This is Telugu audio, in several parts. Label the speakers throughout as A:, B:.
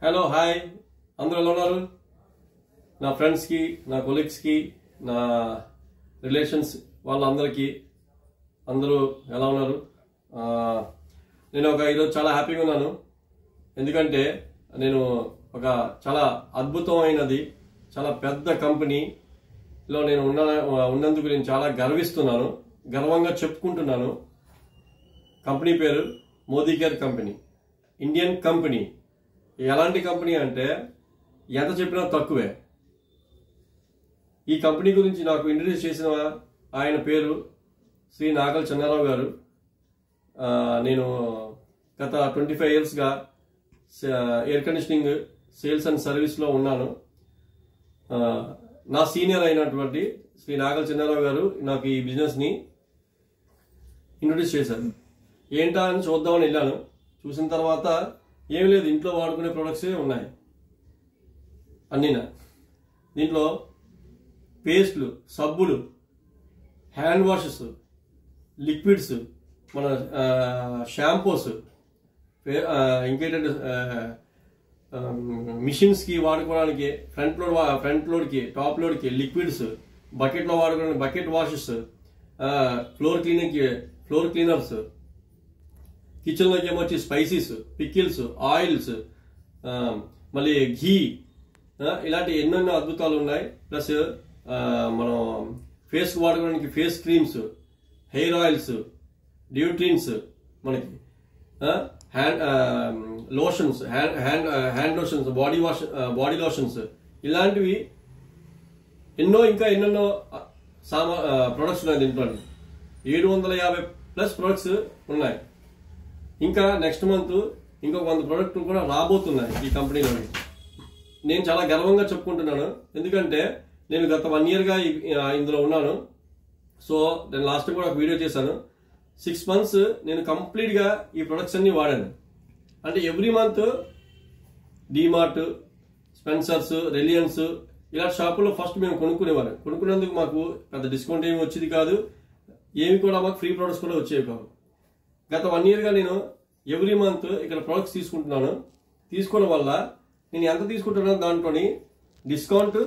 A: హలో హాయ్ అందరూ ఎలా ఉన్నారు? నా ఫ్రెండ్స్కి, నా కొలీగ్స్కి, నా రిలేషన్స్ వాళ్ళందరికీ అందరూ ఎలా ఉన్నారు? నేను ఈరోజు చాలా హ్యాపీగా ఉన్నాను. ఎందుకంటే నేను ఒక చాలా అద్భుతమైనది, చాలా పెద్ద కంపెనీలో నేను ఉన్నందుకు నేను చాలా గర్విస్తున్నాను, గర్వంగా చెప్పుకుంటున్నాను. కంపెనీ పేరు Modi care company, Indian company. ఎలాంటి కంపెనీ అంటే ఎంత చెప్పినా తక్కువే. ఈ కంపెనీ గురించి నాకు ఇంట్రడ్యూస్ చేసిన ఆయన పేరు శ్రీ నాగల్ చెన్నారావు గారు. నేను గత 25 yearsగా ఎయిర్ కండిషనింగ్ సేల్స్ అండ్ సర్వీస్లో ఉన్నాను. నా సీనియర్ అయినటువంటి శ్రీ నాగల్ చెన్నారావు గారు నాకు ఈ బిజినెస్ని ఇంట్రడ్యూస్ చేశారు. ఏంటా అని చూద్దామని వెళ్ళాను. చూసిన తర్వాత ఏమి లేదు, ఇంట్లో వాడుకునే ప్రొడక్ట్సే ఉన్నాయి అన్నీనా. దీంట్లో పేస్ట్లు, సబ్బులు, హ్యాండ్ వాషెస్, లిక్విడ్స్, మన షాంపూస్, ఇంకేంటంటే మిషన్స్కి వాడుకోవడానికి ఫ్రంట్ లోడ్కి, టాప్ లోడ్కి లిక్విడ్స్, బకెట్లో వాడుకోవడానికి బకెట్ వాషెస్, ఫ్లోర్ క్లీనర్స్, కిచెన్లోకి ఏమొచ్చి స్పైసీస్, పికిల్స్, ఆయిల్స్, మళ్ళీ ఘీ, ఇలాంటి ఎన్నెన్నో అద్భుతాలు ఉన్నాయి. ప్లస్ మనం ఫేస్కి వాడుకోవడానికి face creams, hair oils, deodorants, మనకి hand lotions, hand lotions, body lotions, ఇలాంటివి ఇంకా ఎన్నెన్నో ప్రొడక్ట్స్ ఉన్నాయి. దీంట్లో 750+ ప్రొడక్ట్స్ ఉన్నాయి. ఇంకా నెక్స్ట్ మంత్ ఇంకొక 100 ప్రొడక్ట్లు కూడా రాబోతున్నాయి ఈ కంపెనీలోని. నేను చాలా గర్వంగా చెప్పుకుంటున్నాను. ఎందుకంటే నేను గత 1 yearగా ఇందులో ఉన్నాను. సో నేను లాస్ట్ కూడా ఒక వీడియో చేశాను. 6 months నేను కంప్లీట్గా ఈ ప్రొడక్ట్స్ అన్ని వాడాను. అంటే every month DMart, Spencer's, Reliance ఇలాంటి షాపుల్లో ఫస్ట్ మేము కొనుక్కునేవారు. కొనుక్కునేందుకు మాకు పెద్ద డిస్కౌంట్ ఏమి వచ్చేది కాదు, ఏమి కూడా మాకు ఫ్రీ ప్రొడక్ట్స్ కూడా వచ్చేవి కావు. గత 1 yearగా నేను ఎవ్రీ మంత్ ఇక్కడ ప్రొడక్ట్స్ తీసుకుంటున్నాను. తీసుకోవడం వల్ల నేను ఎంత తీసుకుంటున్నాను దాంట్లోని డిస్కౌంట్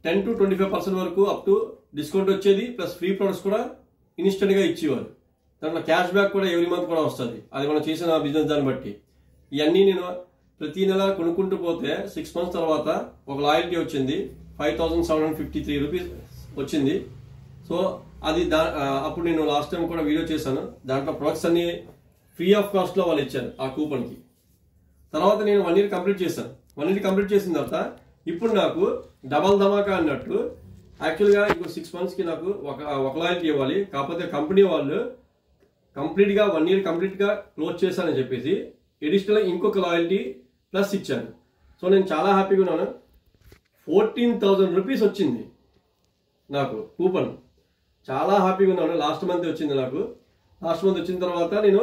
A: 10 to 25% వరకు అప్ టు డిస్కౌంట్ వచ్చేది. ప్లస్ ఫ్రీ ప్రొడక్ట్స్ కూడా ఇన్స్టెంట్గా ఇచ్చేవారు. దాంట్లో క్యాష్ బ్యాక్ కూడా ఎవ్రీ మంత్ కూడా వస్తుంది. అది మనం చేసిన బిజినెస్ దాన్ని బట్టి. ఇవన్నీ నేను ప్రతి నెల కొనుక్కుంటూ పోతే 6 months తర్వాత ఒక లాయల్టీ వచ్చింది, 5753 rupees వచ్చింది. సో అది అప్పుడు నేను లాస్ట్ టైం కూడా వీడియో చేశాను. దాంట్లో ప్రొడక్ట్స్ అన్ని ఫ్రీ ఆఫ్ కాస్ట్లో వాళ్ళు ఇచ్చారు ఆ కూపన్కి. తర్వాత నేను 1 year కంప్లీట్ చేశాను. 1 year కంప్లీట్ చేసిన తర్వాత ఇప్పుడు నాకు డబల్ ధమాకా అన్నట్టు యాక్చువల్గా ఇంకో 6 monthsకి నాకు ఒక లాయల్టీ ఇవ్వాలి. కాకపోతే కంపెనీ వాళ్ళు కంప్లీట్గా 1 year కంప్లీట్గా క్లోజ్ చేశానని చెప్పేసి ఎడిషనల్ ఇంకొక లాయల్టీ ప్లస్ ఇచ్చాను. సో నేను చాలా హ్యాపీగా ఉన్నాను. 14,000 rupees వచ్చింది నాకు కూపన్. చాలా హ్యాపీగా ఉన్నాను. లాస్ట్ మంత్ వచ్చింది నాకు. లాస్ట్ మంత్ వచ్చిన తర్వాత నేను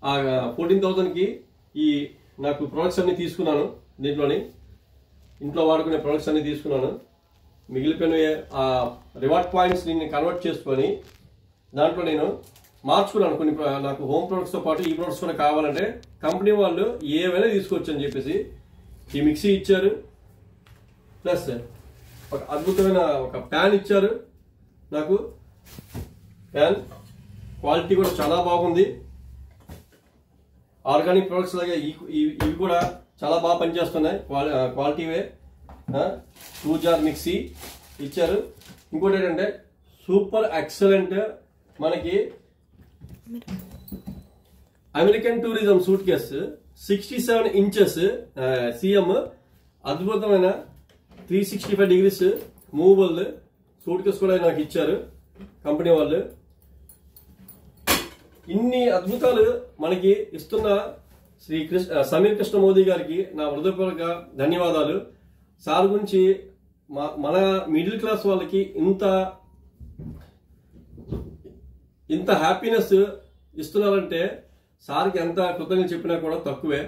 A: ఆ 14,000కి నాకు ప్రొడక్ట్స్ అన్ని తీసుకున్నాను. దీంట్లోని ఇంట్లో వాడుకునే ప్రొడక్ట్స్ అన్ని తీసుకున్నాను. మిగిలిపోయిన ఆ రివార్డ్ పాయింట్స్ నేను కన్వర్ట్ చేసుకొని దాంట్లో నేను మార్చుకున్నాను. కొన్ని నాకు హోమ్ ప్రొడక్ట్స్తో పాటు ఈ ప్రొడక్ట్స్ కూడా కావాలంటే కంపెనీ వాళ్ళు ఏవైనా తీసుకోవచ్చు అని చెప్పేసి ఈ మిక్సీ ఇచ్చారు. ప్లస్ ఒక అద్భుతమైన ఒక ప్యాన్ ఇచ్చారు నాకు. ప్యాన్ క్వాలిటీ కూడా చాలా బాగుంది. ఆర్గానిక్ ప్రొడక్ట్స్ లాగా ఇవి కూడా చాలా బాగా పనిచేస్తున్నాయి. క్వాలిటీవే. 2 jar మిక్సీ ఇచ్చారు. ఇంకోటి ఏంటంటే సూపర్ ఎక్సలెంట్ మనకి American tourism suit case 67 inches CM అద్భుతమైన 365 degrees మూవబుల్ సూట్ కేస్ కూడా నాకు ఇచ్చారు కంపెనీ వాళ్ళు. ఇన్ని అద్భుతాలు మనకి ఇస్తున్న శ్రీ సమీర్ కృష్ణ మోదీ గారికి నా హృదయపూర్వక ధన్యవాదాలు. సార్ గురించి మన మిడిల్ క్లాస్ వాళ్ళకి ఇంత హ్యాపీనెస్ ఇస్తున్నారంటే సార్కి ఎంత కృతజ్ఞత చెప్పినా కూడా తక్కువే.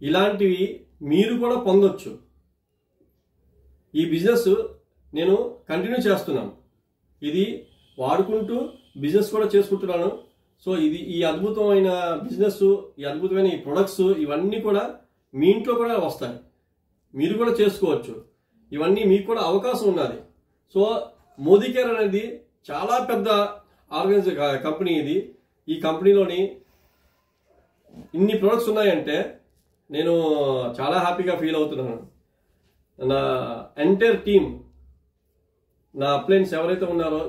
A: ఇలాంటివి మీరు కూడా పొందొచ్చు. ఈ బిజినెస్ నేను కంటిన్యూ చేస్తున్నాను. ఇది వాడుకుంటూ బిజినెస్ కూడా చేసుకుంటున్నాను. సో ఈ అద్భుతమైన బిజినెస్, ఈ అద్భుతమైన ఈ ప్రొడక్ట్స్ ఇవన్నీ కూడా మీ ఇంట్లో కూడా వస్తాయి, మీరు కూడా చేసుకోవచ్చు. ఇవన్నీ మీకు కూడా అవకాశం ఉన్నది. సో మోదీ కేర్ అనేది చాలా పెద్ద కంపెనీ ఇది. ఈ కంపెనీలోని ఇన్ని ప్రొడక్ట్స్ ఉన్నాయంటే నేను చాలా హ్యాపీగా ఫీల్ అవుతున్నాను. నా ఎంటైర్ టీమ్, నా అప్లయన్స్ ఎవరైతే ఉన్నారో